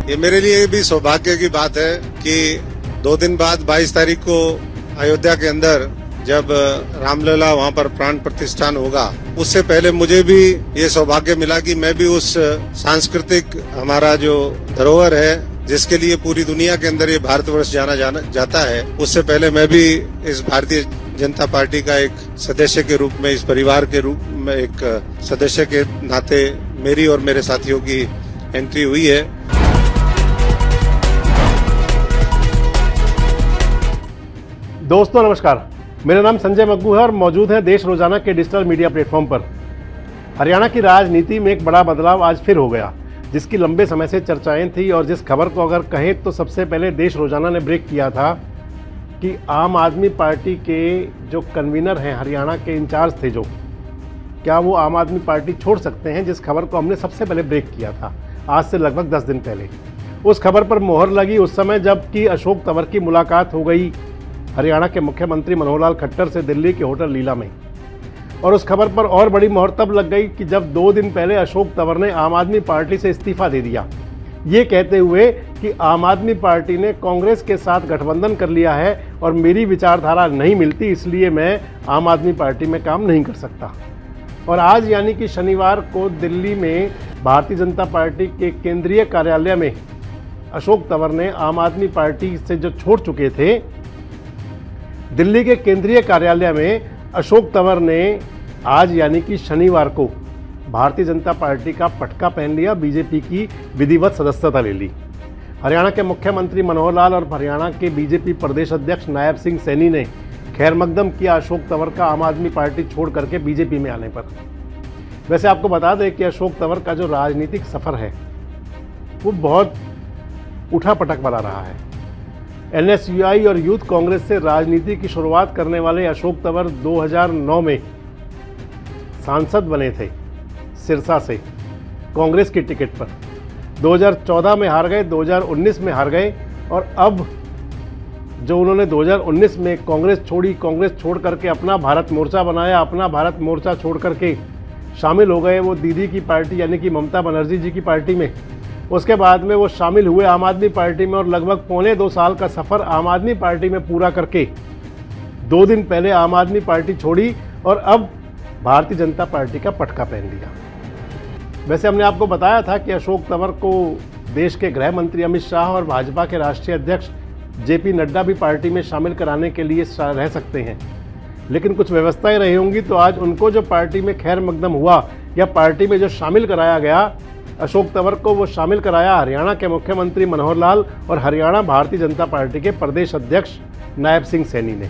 ये मेरे लिए भी सौभाग्य की बात है कि 2 दिन बाद 22 तारीख को अयोध्या के अंदर जब रामलला वहाँ पर प्राण प्रतिष्ठान होगा, उससे पहले मुझे भी ये सौभाग्य मिला कि मैं भी उस सांस्कृतिक हमारा जो धरोहर है, जिसके लिए पूरी दुनिया के अंदर ये भारतवर्ष जाना जाता है, उससे पहले मैं भी इस भारतीय जनता पार्टी का एक सदस्य के रूप में, इस परिवार के रूप में एक सदस्य के नाते मेरी और मेरे साथियों की एंट्री हुई है। दोस्तों नमस्कार, मेरा नाम संजय मग्गू है और मौजूद है देश रोजाना के डिजिटल मीडिया प्लेटफॉर्म पर। हरियाणा की राजनीति में एक बड़ा बदलाव आज फिर हो गया, जिसकी लंबे समय से चर्चाएं थी और जिस खबर को अगर कहें तो सबसे पहले देश रोजाना ने ब्रेक किया था कि आम आदमी पार्टी के जो कन्वीनर हैं, हरियाणा के इंचार्ज थे जो, क्या वो आम आदमी पार्टी छोड़ सकते हैं, जिस खबर को हमने सबसे पहले ब्रेक किया था आज से लगभग 10 दिन पहले। उस खबर पर मोहर लगी उस समय जबकि अशोक तंवर की मुलाकात हो गई हरियाणा के मुख्यमंत्री मनोहर लाल खट्टर से दिल्ली के होटल लीला में। और उस खबर पर और बड़ी मोहर तब लग गई कि जब 2 दिन पहले अशोक तंवर ने आम आदमी पार्टी से इस्तीफा दे दिया, ये कहते हुए कि आम आदमी पार्टी ने कांग्रेस के साथ गठबंधन कर लिया है और मेरी विचारधारा नहीं मिलती, इसलिए मैं आम आदमी पार्टी में काम नहीं कर सकता। और आज यानी कि शनिवार को दिल्ली में भारतीय जनता पार्टी के केंद्रीय कार्यालय में अशोक तंवर ने आम आदमी पार्टी से जो छोड़ चुके थे, दिल्ली के केंद्रीय कार्यालय में अशोक तंवर ने आज यानी कि शनिवार को भारतीय जनता पार्टी का पटका पहन लिया, बीजेपी की विधिवत सदस्यता ले ली। हरियाणा के मुख्यमंत्री मनोहर लाल और हरियाणा के बीजेपी प्रदेश अध्यक्ष नायब सिंह सैनी ने खैर मकदम किया अशोक तंवर का आम आदमी पार्टी छोड़ करके बीजेपी में आने पर। वैसे आपको बता दें कि अशोक तंवर का जो राजनीतिक सफर है वो बहुत उठापटक वाला रहा है। एनएसयूआई और यूथ कांग्रेस से राजनीति की शुरुआत करने वाले अशोक तंवर 2009 में सांसद बने थे सिरसा से कांग्रेस की टिकट पर। 2014 में हार गए, 2019 में हार गए और अब जो उन्होंने 2019 में कांग्रेस छोड़ करके अपना भारत मोर्चा बनाया, अपना भारत मोर्चा छोड़ करके शामिल हो गए वो दीदी की पार्टी यानी कि ममता बनर्जी जी की पार्टी में। उसके बाद में वो शामिल हुए आम आदमी पार्टी में और लगभग 1.25 साल का सफ़र आम आदमी पार्टी में पूरा करके 2 दिन पहले आम आदमी पार्टी छोड़ी और अब भारतीय जनता पार्टी का पटका पहन लिया। वैसे हमने आपको बताया था कि अशोक तंवर को देश के गृह मंत्री अमित शाह और भाजपा के राष्ट्रीय अध्यक्ष जेपी नड्डा भी पार्टी में शामिल कराने के लिए रह सकते हैं, लेकिन कुछ व्यवस्थाएं रही होंगी तो आज उनको जो पार्टी में खैर मकदम हुआ या पार्टी में जो शामिल कराया गया अशोक तंवर को, वो शामिल कराया हरियाणा के मुख्यमंत्री मनोहर लाल और हरियाणा भारतीय जनता पार्टी के प्रदेश अध्यक्ष नायब सिंह सैनी ने।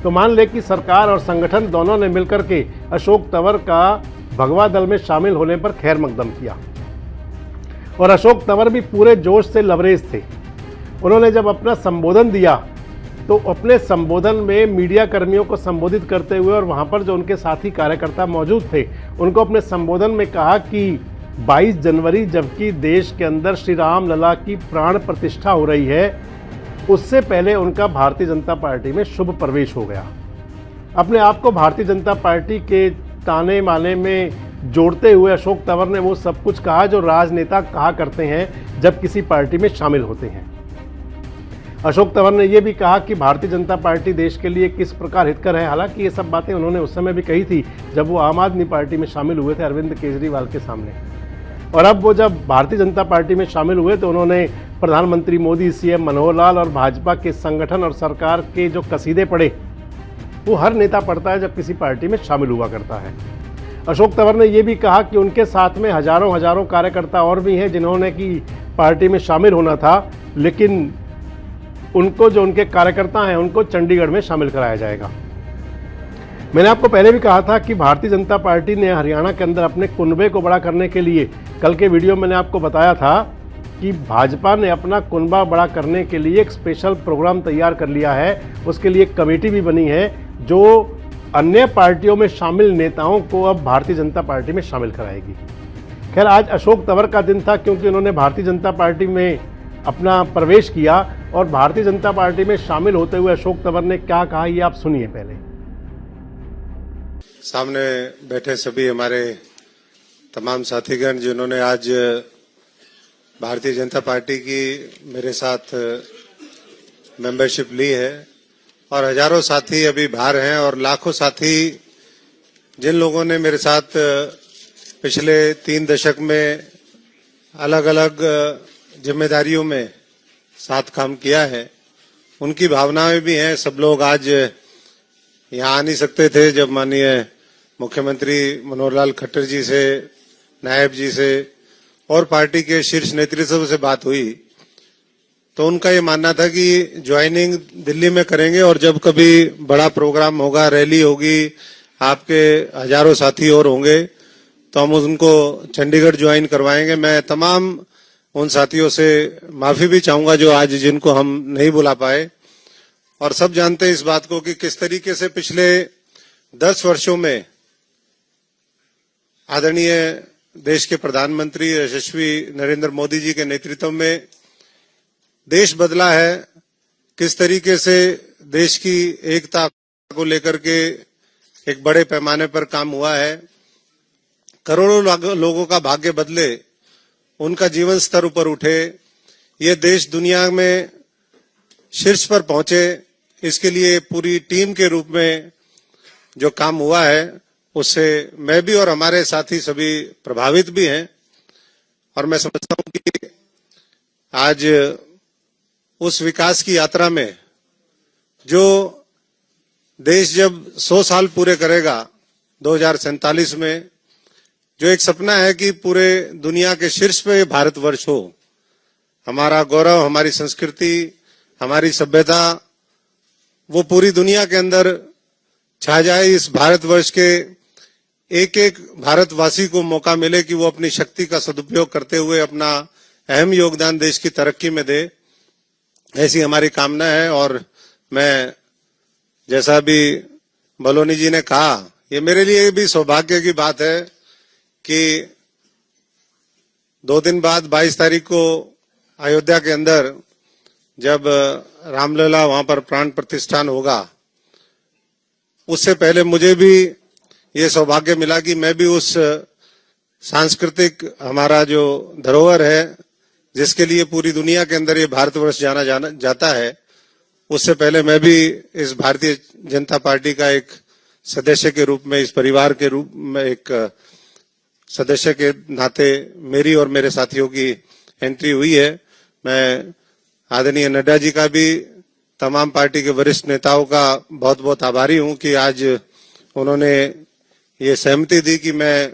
तो मान ले कि सरकार और संगठन दोनों ने मिलकर के अशोक तंवर का भगवा दल में शामिल होने पर खैर मकदम किया। और अशोक तंवर भी पूरे जोश से लबरेज थे। उन्होंने जब अपना संबोधन दिया तो अपने संबोधन में मीडिया कर्मियों को संबोधित करते हुए और वहाँ पर जो उनके साथी कार्यकर्ता मौजूद थे उनको अपने संबोधन में कहा कि 22 जनवरी जबकि देश के अंदर श्री राम लला की प्राण प्रतिष्ठा हो रही है, उससे पहले उनका भारतीय जनता पार्टी में शुभ प्रवेश हो गया। अपने आप को भारतीय जनता पार्टी के ताने माने में जोड़ते हुए अशोक तंवर ने वो सब कुछ कहा जो राजनेता कहा करते हैं जब किसी पार्टी में शामिल होते हैं। अशोक तंवर ने यह भी कहा कि भारतीय जनता पार्टी देश के लिए किस प्रकार हितकर है। हालांकि ये सब बातें उन्होंने उस समय भी कही थी जब वो आम आदमी पार्टी में शामिल हुए थे अरविंद केजरीवाल के सामने। और अब वो जब भारतीय जनता पार्टी में शामिल हुए तो उन्होंने प्रधानमंत्री मोदी, सीएम मनोहर लाल और भाजपा के संगठन और सरकार के जो कसीदे पढ़े वो हर नेता पढ़ता है जब किसी पार्टी में शामिल हुआ करता है। अशोक तंवर ने यह भी कहा कि उनके साथ में हजारों कार्यकर्ता और भी हैं जिन्होंने की पार्टी में शामिल होना था, लेकिन उनको जो उनके कार्यकर्ता हैं उनको चंडीगढ़ में शामिल कराया जाएगा। मैंने आपको पहले भी कहा था कि भारतीय जनता पार्टी ने हरियाणा के अंदर अपने कुनबे को बड़ा करने के लिए, कल के वीडियो में मैंने आपको बताया था कि भाजपा ने अपना कुनबा बड़ा करने के लिए एक स्पेशल प्रोग्राम तैयार कर लिया है। उसके लिए एक कमेटी भी बनी है जो अन्य पार्टियों में शामिल नेताओं को अब भारतीय जनता पार्टी में शामिल कराएगी। खैर आज अशोक तंवर का दिन था क्योंकि उन्होंने भारतीय जनता पार्टी में अपना प्रवेश किया और भारतीय जनता पार्टी में शामिल होते हुए अशोक तंवर ने क्या कहा ये आप सुनिए। पहले सामने बैठे सभी हमारे तमाम साथीगण जिन्होंने आज भारतीय जनता पार्टी की मेरे साथ मेंबरशिप ली है और हजारों साथी अभी बाहर हैं और लाखों साथी जिन लोगों ने मेरे साथ पिछले 3 दशक में अलग अलग जिम्मेदारियों में साथ काम किया है, उनकी भावनाएं भी हैं। सब लोग आज यहाँ आ नहीं सकते थे जब माननीय मुख्यमंत्री मनोहर लाल खट्टर जी से, नायब जी से और पार्टी के शीर्ष नेतृत्व से बात हुई तो उनका ये मानना था कि ज्वाइनिंग दिल्ली में करेंगे और जब कभी बड़ा प्रोग्राम होगा, रैली होगी, आपके हजारों साथी और होंगे तो हम उनको चंडीगढ़ ज्वाइन करवाएंगे। मैं तमाम उन साथियों से माफी भी चाहूंगा जो आज जिनको हम नहीं बुला पाए। और सब जानते हैं इस बात को कि किस तरीके से पिछले 10 वर्षों में आदरणीय देश के प्रधानमंत्री यशस्वी नरेंद्र मोदी जी के नेतृत्व में देश बदला है, किस तरीके से देश की एकता को लेकर के एक बड़े पैमाने पर काम हुआ है, करोड़ों लोगों का भाग्य बदले, उनका जीवन स्तर ऊपर उठे, ये देश दुनिया में शीर्ष पर पहुंचे, इसके लिए पूरी टीम के रूप में जो काम हुआ है उससे मैं भी और हमारे साथी सभी प्रभावित भी हैं। और मैं समझता हूं कि आज उस विकास की यात्रा में जो देश जब 100 साल पूरे करेगा 2047 में, जो एक सपना है कि पूरे दुनिया के शीर्ष पे भारतवर्ष हो, हमारा गौरव, हमारी संस्कृति, हमारी सभ्यता वो पूरी दुनिया के अंदर छा जाए। इस भारतवर्ष के एक एक भारतवासी को मौका मिले कि वो अपनी शक्ति का सदुपयोग करते हुए अपना अहम योगदान देश की तरक्की में दे, ऐसी हमारी कामना है। और मैं जैसा भी बलोनी जी ने कहा, ये मेरे लिए भी सौभाग्य की बात है कि 2 दिन बाद 22 तारीख को अयोध्या के अंदर जब रामलला वहां पर प्राण प्रतिष्ठान होगा, उससे पहले मुझे भी ये सौभाग्य मिला कि मैं भी उस सांस्कृतिक हमारा जो धरोहर है जिसके लिए पूरी दुनिया के अंदर ये भारतवर्ष जाना जाता है, उससे पहले मैं भी इस भारतीय जनता पार्टी का एक सदस्य के रूप में, इस परिवार के रूप में एक सदस्य के नाते मेरी और मेरे साथियों की एंट्री हुई है। मैं आदरणीय नड्डा जी का भी, तमाम पार्टी के वरिष्ठ नेताओं का बहुत बहुत आभारी हूं कि आज उन्होंने ये सहमति दी कि मैं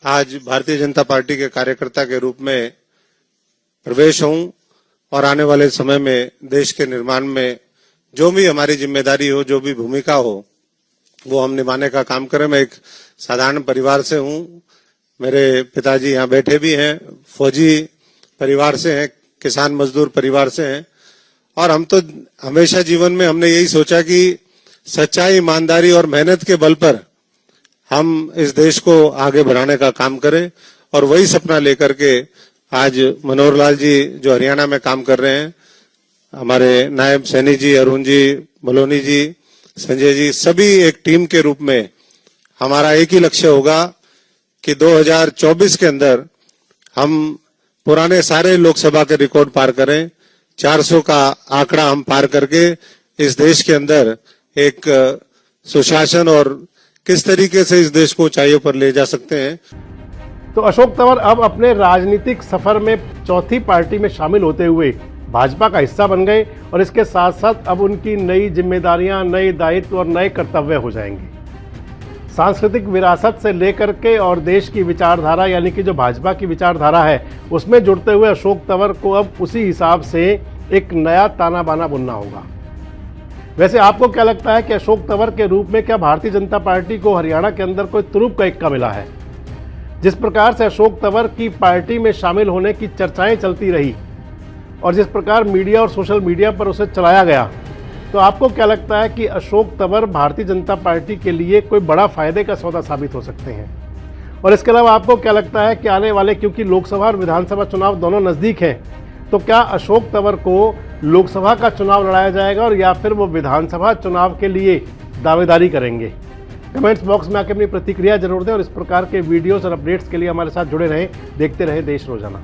आज भारतीय जनता पार्टी के कार्यकर्ता के रूप में प्रवेश हूं और आने वाले समय में देश के निर्माण में जो भी हमारी जिम्मेदारी हो, जो भी भूमिका हो, वो हम निभाने का काम करें। मैं एक साधारण परिवार से हूं, मेरे पिताजी यहाँ बैठे भी हैं, फौजी परिवार से हैं, किसान मजदूर परिवार से हैं और हम तो हमेशा जीवन में हमने यही सोचा कि सच्चाई, ईमानदारी और मेहनत के बल पर हम इस देश को आगे बढ़ाने का काम करें। और वही सपना लेकर के आज मनोहर लाल जी जो हरियाणा में काम कर रहे हैं, हमारे नायब सैनी जी, अरुण जी, बलोनी जी, संजय जी, सभी एक टीम के रूप में हमारा एक ही लक्ष्य होगा कि 2024 के अंदर हम पुराने सारे लोकसभा के रिकॉर्ड पार करें, 400 का आंकड़ा हम पार करके इस देश के अंदर एक सुशासन और किस तरीके से इस देश को ऊंचाइयों पर ले जा सकते हैं। तो अशोक तंवर अब अपने राजनीतिक सफर में चौथी पार्टी में शामिल होते हुए भाजपा का हिस्सा बन गए और इसके साथ साथ अब उनकी नई जिम्मेदारियां, नए दायित्व और नए कर्तव्य हो जाएंगे। सांस्कृतिक विरासत से लेकर के और देश की विचारधारा यानी कि जो भाजपा की विचारधारा है उसमें जुड़ते हुए अशोक तंवर को अब उसी हिसाब से एक नया ताना बाना बुनना होगा। वैसे आपको क्या लगता है कि अशोक तंवर के रूप में क्या भारतीय जनता पार्टी को हरियाणा के अंदर कोई तुरुप का इक्का मिला है? जिस प्रकार से अशोक तंवर की पार्टी में शामिल होने की चर्चाएं चलती रही और जिस प्रकार मीडिया और सोशल मीडिया पर उसे चलाया गया, तो आपको क्या लगता है कि अशोक तंवर भारतीय जनता पार्टी के लिए कोई बड़ा फायदे का सौदा साबित हो सकते हैं? और इसके अलावा आपको क्या लगता है कि आने वाले, क्योंकि लोकसभा और विधानसभा चुनाव दोनों नज़दीक हैं, तो क्या अशोक तंवर को लोकसभा का चुनाव लड़ाया जाएगा और या फिर वो विधानसभा चुनाव के लिए दावेदारी करेंगे? कमेंट्स बॉक्स में आके अपनी प्रतिक्रिया जरूर दें और इस प्रकार के वीडियोस और अपडेट्स के लिए हमारे साथ जुड़े रहें। देखते रहें देश रोजाना।